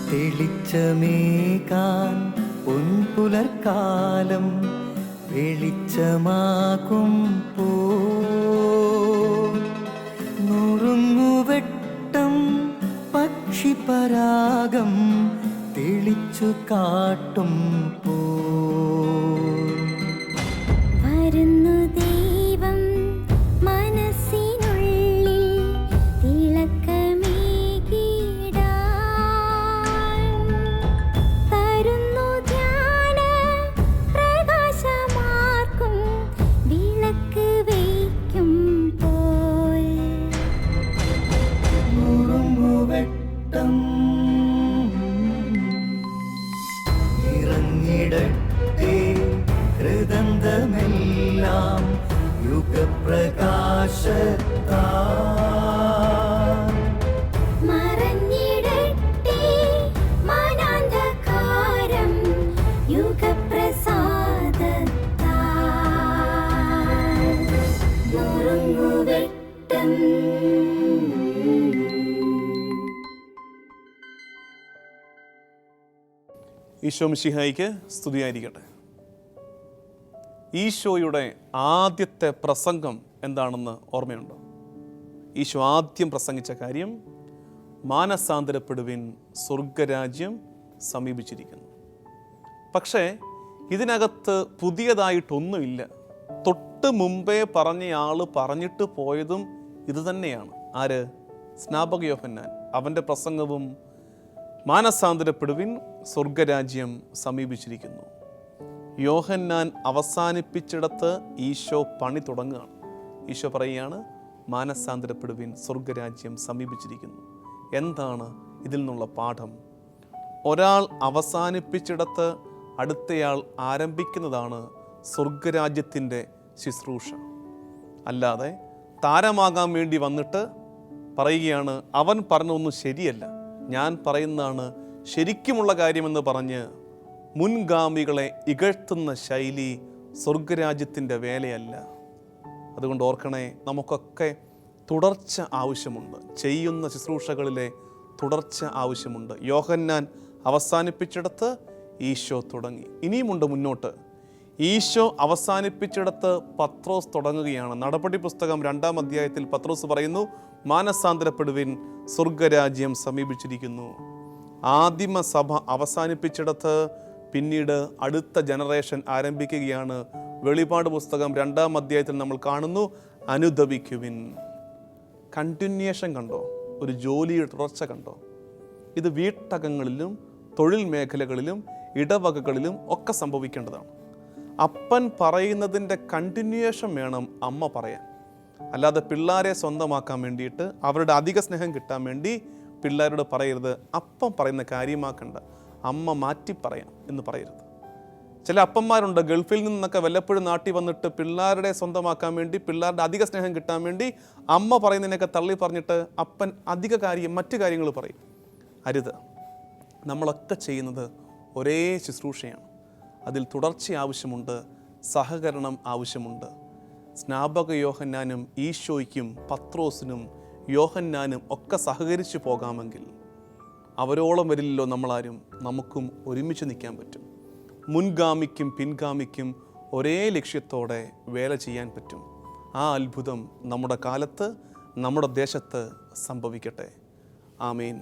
തെളിച്ചമേകാൻ പൊൻപുലർക്കാലം വെളിച്ചമാകും നുറുങ്ങുവെട്ടം പക്ഷിപരാഗം തെളിച്ചു കാട്ടും വരുന്നു ദൈവം മനസ്സിനുള്ളിൽ തിളക്കമേകിടാൻ, തരുന്നു ധ്യാന പ്രകാശമാർക്കും വിളക്ക് വയ്ക്കുമ്പോൾ. നുറുങ്ങുവെട്ടം ഇറങ്ങിടട്ടെ ഹൃദന്തമെല്ലാം യുഗപ്രകാശത്താൽ. മറഞ്ഞിടട്ടെ മനാന്ധകാരം യുഗപ്രസാദത്താൽ. നുറുങ്ങുവെട്ടം. ഈശോ മിശിഹായിക്ക് സ്തുതിയായിരിക്കട്ടെ. ഈശോയുടെ ആദ്യത്തെ പ്രസംഗം എന്താണെന്ന് ഓർമ്മയുണ്ടോ? ഈശോ ആദ്യം പ്രസംഗിച്ച കാര്യം മാനസാന്തരപ്പെടുവിൻ, സ്വർഗരാജ്യം സമീപിച്ചിരിക്കുന്നു. പക്ഷേ ഇതിനകത്ത് പുതിയതായിട്ടൊന്നുമില്ല. തൊട്ട് മുമ്പേ പറഞ്ഞയാൾ പറഞ്ഞിട്ട് പോയതും ഇത് തന്നെയാണ്. ആര്? സ്നാപക യോഹന്നാൻ. അവൻ്റെ പ്രസംഗവും മാനസാന്തരപ്പെടുവിൻ, സ്വർഗരാജ്യം സമീപിച്ചിരിക്കുന്നു. യോഹന്നാൻ അവസാനിപ്പിച്ചിടത്ത് ഈശോ പണി തുടങ്ങുകയാണ്. ഈശോ പറയുകയാണ്, മാനസാന്തരപ്പെടുവിൻ, സ്വർഗരാജ്യം സമീപിച്ചിരിക്കുന്നു. എന്താണ് ഇതിൽ നിന്നുള്ള പാഠം? ഒരാൾ അവസാനിപ്പിച്ചിടത്ത് അടുത്തയാൾ ആരംഭിക്കുന്നതാണ് സ്വർഗരാജ്യത്തിൻ്റെ ശുശ്രൂഷ. അല്ലാതെ താരമാകാൻ വേണ്ടി വന്നിട്ട് പറയുകയാണ് അവൻ പറഞ്ഞൊന്നും ശരിയല്ല, ഞാൻ പറയുന്നതാണ് ശരിക്കുമുള്ള കാര്യമെന്ന് പറഞ്ഞ് മുൻഗാമികളെ ഇകഴ്ത്തുന്ന ശൈലി സ്വർഗരാജ്യത്തിൻ്റെ വേലയല്ല. അതുകൊണ്ട് ഓർക്കണേ, നമുക്കൊക്കെ തുടർച്ച ആവശ്യമുണ്ട്. ചെയ്യുന്ന ശുശ്രൂഷകളിലെ തുടർച്ച ആവശ്യമുണ്ട്. യോഹന്നാൻ അവസാനിപ്പിച്ചിടത്ത് ഈശോ തുടങ്ങി. ഇനിയുമുണ്ട് മുന്നോട്ട്. ഈശോ അവസാനിപ്പിച്ചിടത്ത് പത്രോസ് തുടങ്ങുകയാണ്. നടപടി പുസ്തകം 2-ാം അധ്യായത്തിൽ പത്രോസ് പറയുന്നു, മാനസാന്തരപ്പെടുവിൻ, സ്വർഗരാജ്യം സമീപിച്ചിരിക്കുന്നു. ആദിമ സഭ അവസാനിപ്പിച്ചിടത്ത് പിന്നീട് അടുത്ത ജനറേഷൻ ആരംഭിക്കുകയാണ്. വെളിപാട് പുസ്തകം 2-ാം അധ്യായത്തിൽ നമ്മൾ കാണുന്നു, അനുദപിക്കുവിൻ. കണ്ടിന്യൂഷൻ കണ്ടോ? ഒരു ജോലിയുടെ തുടർച്ച കണ്ടോ? ഇത് വീട്ടകങ്ങളിലും തൊഴിൽ മേഖലകളിലും ഇടവകകളിലും ഒക്കെ സംഭവിക്കേണ്ടതാണ്. അപ്പൻ പറയുന്നതിൻ്റെ കണ്ടിന്യൂഷൻ വേണം അമ്മ പറയാൻ. അല്ലാതെ പിള്ളേരെ സ്വന്തമാക്കാൻ വേണ്ടിയിട്ട്, അവരുടെ അധിക സ്നേഹം കിട്ടാൻ വേണ്ടി പിള്ളേരോട് പറയരുത് അപ്പം പറയുന്ന കാര്യമാക്കണ്ട, അമ്മ മാറ്റി പറയാം എന്ന് പറയരുത്. ചില അപ്പന്മാരുണ്ട്, ഗൾഫിൽ നിന്നൊക്കെ വല്ലപ്പോഴും നാട്ടിൽ വന്നിട്ട് പിള്ളേരുടെ സ്വന്തമാക്കാൻ വേണ്ടി, പിള്ളേരുടെ അധിക സ്നേഹം കിട്ടാൻ വേണ്ടി അമ്മ പറയുന്നതിനൊക്കെ തള്ളി പറഞ്ഞിട്ട് അപ്പൻ അധിക കാര്യം മറ്റു കാര്യങ്ങൾ പറയും. അരുത്. നമ്മളൊക്കെ ചെയ്യുന്നത് ഒരേ ശുശ്രൂഷയാണ്. അതിൽ തുടർച്ച ആവശ്യമുണ്ട്, സഹകരണം ആവശ്യമുണ്ട്. സ്നാപക യോഹന്നാനും ഈശോയ്ക്കും പത്രോസിനും യോഹന്നാനും ഒക്കെ സഹകരിച്ചു പോകാമെങ്കിൽ അവരോളം വരില്ലല്ലോ നമ്മളാരും. നമുക്കും ഒരുമിച്ച് നിൽക്കാൻ പറ്റും. മുൻഗാമിക്കും പിൻഗാമിക്കും ഒരേ ലക്ഷ്യത്തോടെ വേല ചെയ്യാൻ പറ്റും. ആ അത്ഭുതം നമ്മുടെ കാലത്ത്, നമ്മുടെ ദേശത്ത് സംഭവിക്കട്ടെ. ആമേൻ.